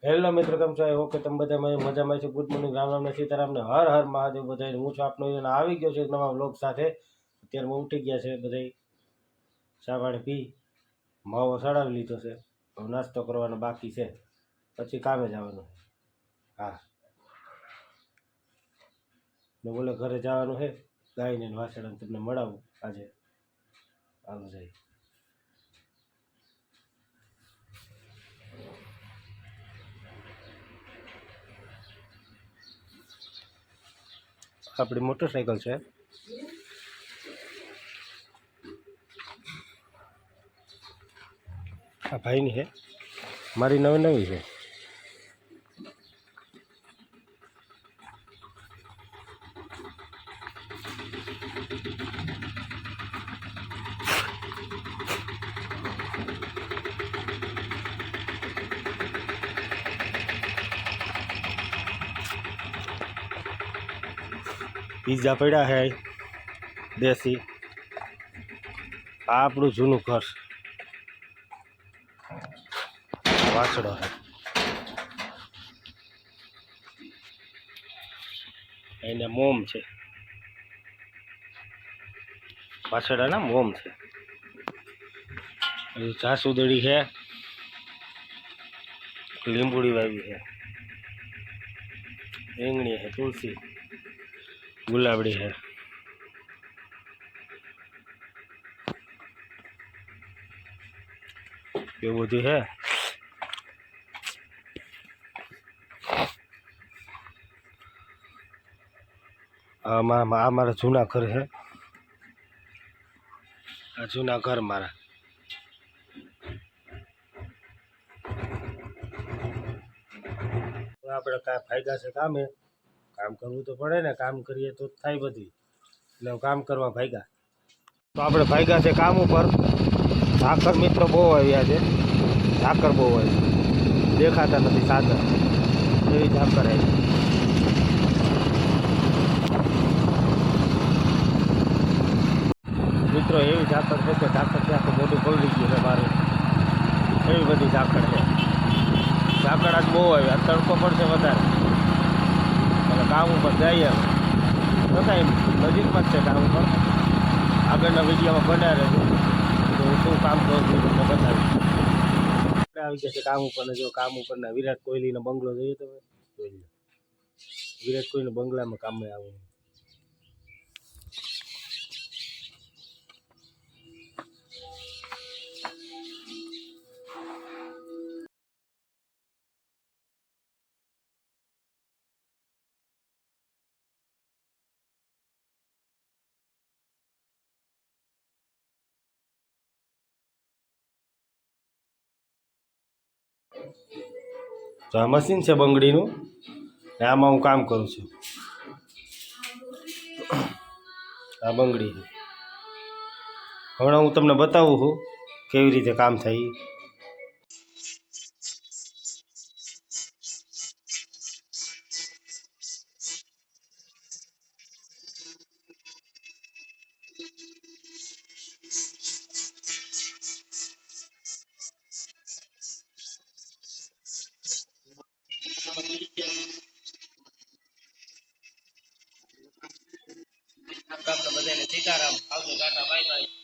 Hello મિત્રો, કેમ છો? ઓકે, તમે બધા મજામાં છો? ગુડ મોર્નિંગ, રામ રામ ને સીતારામ ને હર હર મહાદેવ બધાને. હું છું આપનો આવી ગયો છે એક નવા વ્લોગ સાથે. અત્યારમાં ઉઠી ગયા છે બધા, ચા પાણી પી, માવો સડાવી લીધો છે, નાસ્તો કરવાનો બાકી છે, પછી કામે જવાનું. હા, ને બોલે ઘરે જવાનું છે, ગાયને વાસણ તમને મળાવું આજે. આવું જાય આપણી મોટરસાઇકલ છે, આ ભાઈની છે, મારી નવી નવી છે. પીઝા પડ્યા છે દેશી. આ આપણું જૂનું ઘર, વાસડો છે, એને મોમ છે, વાસડાના મોમ છે. જાસુદડી છે, લીંબુડી વાવી છે, રીંગણી છે, તુલસી, ગુલાબડી છે, એવું બધું છે. આ મારા જૂના ઘર છે, આ જૂના ઘર મારા. આપણે કાંઈ ફાયદા છે કામે, કામ કરવું તો પડે ને, કામ કરીએ તો થાય બધી, એટલે કામ કરવા ભાગ્યા. તો આપણે ભાગ્યા છે કામ ઉપર. ઝાકર મિત્રો બહુ આવ્યા છે, ઝાકર બહુ આવી, દેખાતા નથી સાધન, એવી ઝાકર આવી. મિત્રો એવી ઝાકળ છે કે ઝાકળથી આખું મોઢું પલળી ગયું છે મારું, એવી બધી ઝાકળ છે. ઝાકળ આજ બહુ આવી, આ તડકો પડશે વધારે, એટલે કામ ઉપર જઈએ. બધા એમ નજીકમાં જ છે કામ ઉપર. આગળના વિડીયોમાં બનાવે છે તો શું કામ કરું છું તમને બતાવીશ. આવી ગયા છે કામ ઉપર ને. જો કામ ઉપરના વિરાટ કોહલીનો બંગલો જોઈએ તો જોઈ લો. વિરાટ કોહલીના બંગલામાં કામે આવું. તો આ મશીન છે બંગડીનું, ને આમાં હું કામ કરું છું. આ બંગડી છે. હમણાં હું તમને બતાવું છું કેવી રીતે કામ થાય. બધાને સીતારામ, આવજો, ટાટા, બાય બાય.